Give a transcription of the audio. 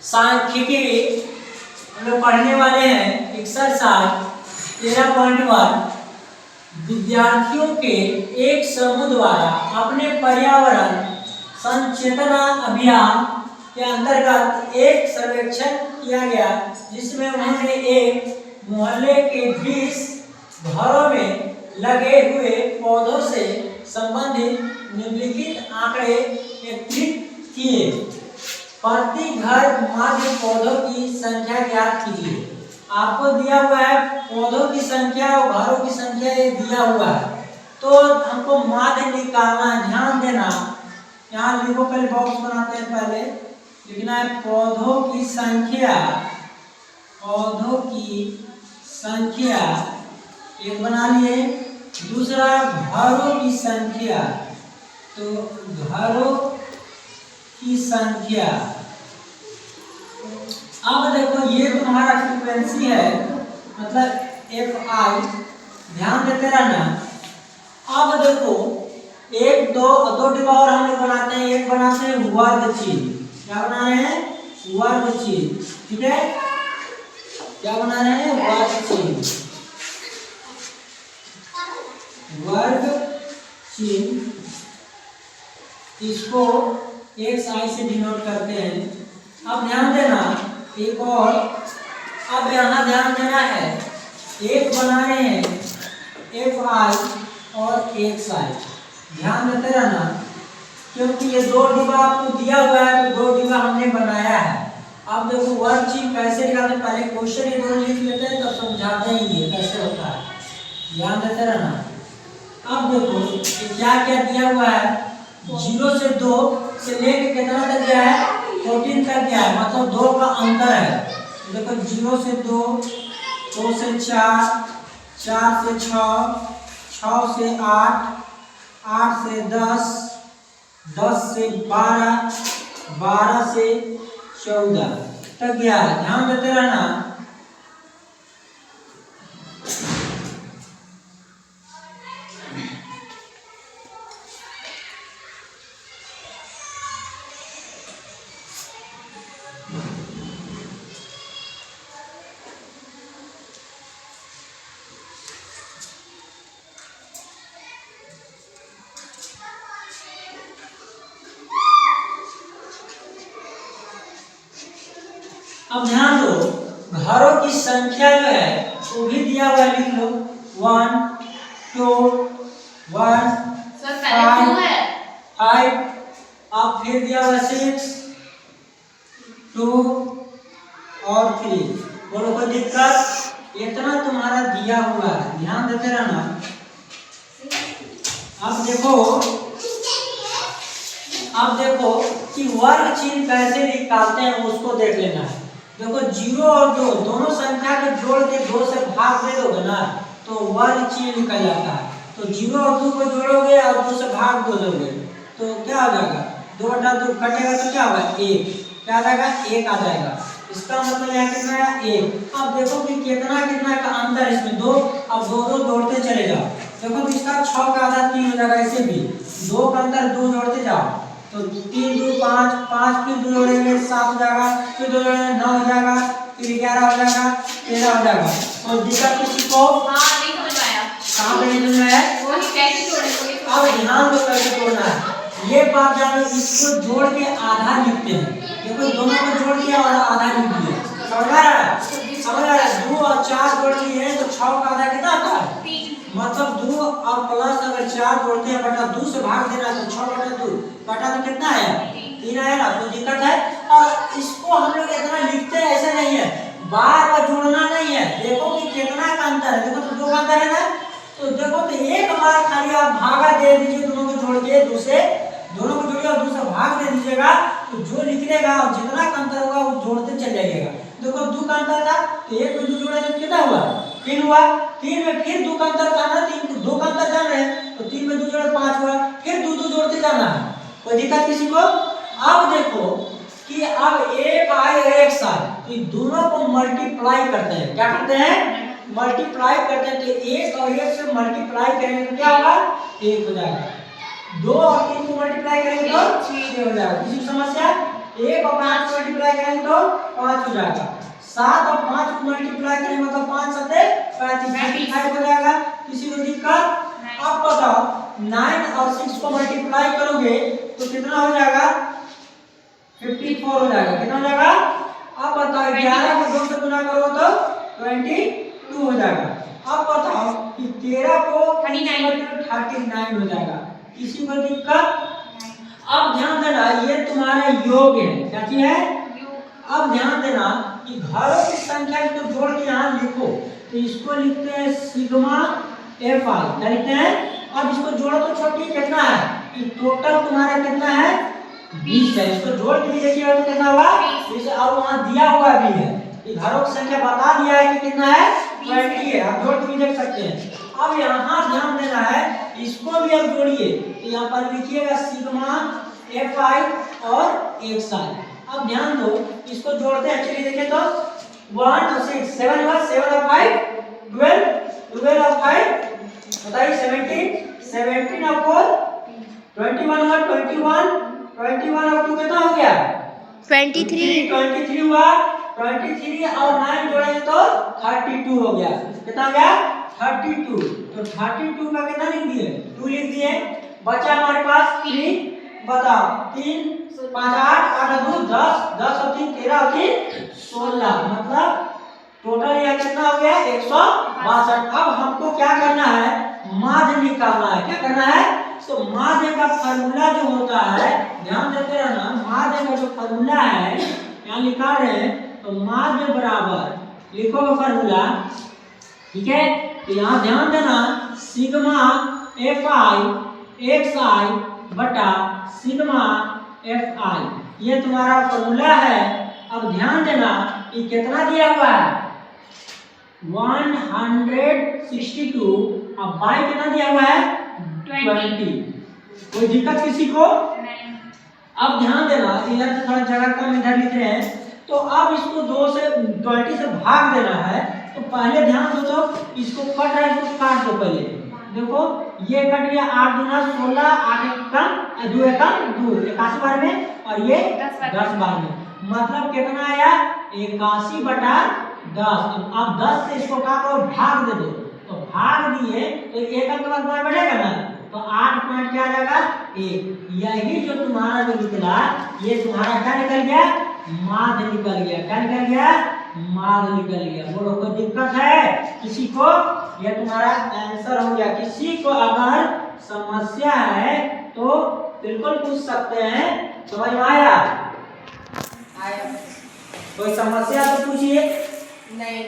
सांख्यिकी हम लोग पढ़ने वाले हैं। एक्सरसाइज 13.1 विद्यार्थियों के एक समूह द्वारा अपने पर्यावरण संचेतना अभियान के अंतर्गत एक सर्वेक्षण किया गया, जिसमें उन्होंने एक मोहल्ले के 20 घरों में लगे हुए पौधों से संबंधित निम्नलिखित आंकड़े एकत्रित किए। प्रति घर माध्य पौधों की संख्या ज्ञात कीजिए। आपको दिया हुआ है पौधों की संख्या और घरों की संख्या, ये दिया हुआ है, तो हमको माध्य निकालना है। ध्यान देना, यहाँ लिखो, पहले बॉक्स बनाते हैं। पहले लिखना है पौधों की संख्या, पौधों की संख्या एक बना लिए। दूसरा घरों की संख्या, तो घरों की संख्या। अब देखो ये तुम्हारा फ्रीक्वेंसी है, मतलब FI, ध्यान देते रहना। अब देखो एक दो डिब्बा और हम लोग बनाते हैं। एक बनाते हैं वर्ग चिन्ह। क्या बना रहे हैं? वर्ग चिन्ह। ठीक है, क्या बना रहे हैं? वर्ग चिन्ह। वर्ग चिन्ह, इसको XI से डिनोट करते हैं। अब ध्यान देना एक और, अब यहाँ ध्यान देना है, एक बना रहे हैं FI और XI। ध्यान देते रहना, क्योंकि ये दो डिब्बा आपको दिया हुआ है, तो दो डिब्बा हमने बनाया है। अब देखो वर्ग चिन्ह कैसे निकालते हैं, पहले क्वेश्चन ये दोनों लिख लेते हैं, तब समझाते हैं ये कैसे होता है। ध्यान देते रहना। अब देखो क्या क्या दिया हुआ है, 0 से 2 से लेके कितना तक गया है? 14 तक गया है, मतलब 2 का अंतर है। देखो 0 से 2, 2 से 4, 4 से 6, 6 से 8, 8 से 10, 10 से 12, 12 से 14 तक गया है। ध्यान देते रहना। अब ध्यान दो, घरों की संख्या जो है वो भी दिया हुआ है, लिख लो 1 2 1 5, अब फिर दिया हुआ 6 2 और 3। बोलो कोई दिक्कत? इतना तुम्हारा दिया हुआ है, ध्यान देते रहना। अब देखो कि वर्ग चिन्ह कैसे निकालते हैं, उसको देख लेना है। देखो 0 और 2 दोनों संख्या को जोड़ के 2 से भाग दे दोगे ना, तो वर्ग चिन्ह निकल जाता है। तो 0 और 2 को जोड़ोगे और 2 से भाग दो दोगे, तो क्या आ जाएगा? 2/2 कटेगा तो क्या होगा? 1। क्या आ जाएगा? 1 आ जाएगा। इसका मतलब यहाँ कितना है? 1। अब देखो कि कितना कितना का अंतर इसमें 2। अब 2 जोड़ते चले जाओ। देखो तो इसका 6 का आधा 3 हो जाएगा। ऐसे भी 2 का अंतर 2 जोड़ते जाओ, तो 3 2 5, 5 फिर 2 जोड़ेंगे 7 हो जाएगा, फिर 2 जोड़ेंगे 9 हो जाएगा, फिर 11 हो जाएगा, 13 हो जाएगा। और दिक्कत किसी को? हाँ, नहीं समझ आया। कहाँ पे नहीं समझ आया? वही कैसे जोड़े? अब ध्यान दो कैसे जोड़ना है। ये बात जानो, इसको जोड़ के आधा लिखते हैं। देखो दोनों को जोड़ दिया और आधा लिख दिया। समझ आ रहा है? समझ आ रहा है? 2 और 4 जोड़ लिए तो 6 का आधा कितना आता है? 3। मतलब 2 और प्लस अगर 4 जोड़ते हैं बटा 2 से भाग देना, तो 6/2 बटा तो कितना आया? 3 आया ना। कोई दिक्कत है? और इसको हम लोग इतना लिखते हैं, ऐसा नहीं है, बार बार जोड़ना नहीं है। देखो कि कितना का अंतर है। देखो तो 2 का अंतर है ना, तो देखो तो एक बार खाली आप भागा दे दीजिए, दोनों को जोड़ के, दोनों को जोड़िए और 2 से भाग दे दीजिएगा, तो जो निकलेगा और जितना का अंतर होगा वो जोड़ते चल जाइएगा। देखो 2 का अंतर था, तो 1 में 2 जोड़ा तो कितना हुआ? 3 हुआ। 3 में फिर 2 का अंतर करना, 2 का अंतर जान रहे हैं, तो 3 में 2 जोड़े 5 हुआ, फिर 2 जोड़ते जाना है। कोई दिक्कत किसी को? अब देखो कि अब एक आई और एक साई, तो दोनों को मल्टीप्लाई करते हैं। क्या करते हैं? मल्टीप्लाई करते हैं। तो 1 और 1 से मल्टीप्लाई करेंगे तो क्या होगा? 1 हो जाएगा। 2 और 3 को मल्टीप्लाई करेंगे तो 6 हो जाएगा। किसी समस्या? 1 और 5 मल्टीप्लाई करेंगे तो 5 हो जाएगा। 7 और 5 को मल्टीप्लाई करेंगे मतलब 5 सत्ते 35 हो जाएगा। किसी को दिक्कत? अब बताओ 9 और 6 को मल्टीप्लाई करोगे तो कितना हो जाएगा? 54 हो जाएगा। कितना हो जाएगा? अब बताओ 11 को 2 से गुना करो तो 22 हो जाएगा। अब बताओ कि 13 को 39 हो जाएगा। किसी को दिक्कत? अब ध्यान देना ये तुम्हारा योग है। क्या चीज है? अब ध्यान देना कि घरों की संख्या को जोड़ के यहाँ लिखो तो इसको लिखते हैं सिग्मा एफ आई। क्या लिखते हैं? अब इसको जोड़ो तो छोटी कितना है कि टोटल तुम्हारा कितना है? 20 है। इसको जोड़ के लिखिएगा तो कितना होगा? 20। और वहाँ दिया हुआ भी है कि घरों की संख्या बता दिया है कि कितना है? 20 है। आप जोड़ के भी देख सकते हैं। अब यहाँ ध्यान देना है इसको भी अब जोड़िए तो यहाँ पर लिखिएगा सिग्मा एफ आई और एक्स आई। अब ध्यान दो इसको जोड़ते हैं। चलिए देखिए तो 1 और 6 7 हुआ, 7 और 5 12, 12 और 5 बताइए 17 और 4 21 हुआ, 21 और 2 कितना हो गया? 23 हुआ। 23 और 9 जोड़ेंगे तो 32 हो गया। कितना हो गया? 32। तो 32 का कितना लिख दिए? 2 लिख दिए। बचा हमारे पास 3। बताओ 3 5 8 8 2 10 10 और 3 13 और 3 16 मतलब टोटल यह कितना हो गया? 162। अब हमको क्या करना है? माध्य निकालना है। क्या करना है? तो माध्य का फार्मूला जो होता है ध्यान देते रहना। माध्य का जो फार्मूला है यहाँ निकाल रहे हैं तो माध्य बराबर लिखोगे फार्मूला। ठीक है तो यहाँ ध्यान देना सिग्मा एफ आई एक्स आई बटा सिग्मा एफ आई ये तुम्हारा फार्मूला है। अब ध्यान देना कि कितना दिया हुआ है? 162 अब बाई कितना दिया हुआ है? 20। कोई दिक्कत किसी को? अब ध्यान देना इधर से थोड़ा जगह कम इधर लिख रहे हैं तो अब इसको 2 से 20 से भाग देना है। तो पहले ध्यान दो तो इसको कट रहा है इसको काट दो। पहले देखो ये कट गया 8 दूना 16 8 एक कम 2 एक कम 2 81 बार में और ये 10 बार में मतलब कितना आया? 81 बटा 10। अब 10 से इसको क्या करो? भाग दे दो। तो भाग दिए तो एक अंक बाद बार बढ़ेगा ना तो 8 पॉइंट क्या आ जाएगा? 1। यही जो तुम्हारा जो निकला ये तुम्हारा क्या निकल गया? माध्य निकल गया। क्या निकल गया? माध्य निकल गया। बोलो कोई दिक्कत है किसी को? यह तुम्हारा आंसर हो गया। किसी को अगर समस्या है तो बिल्कुल पूछ सकते हैं। समझ में आया? कोई समस्या तो पूछिए। नहीं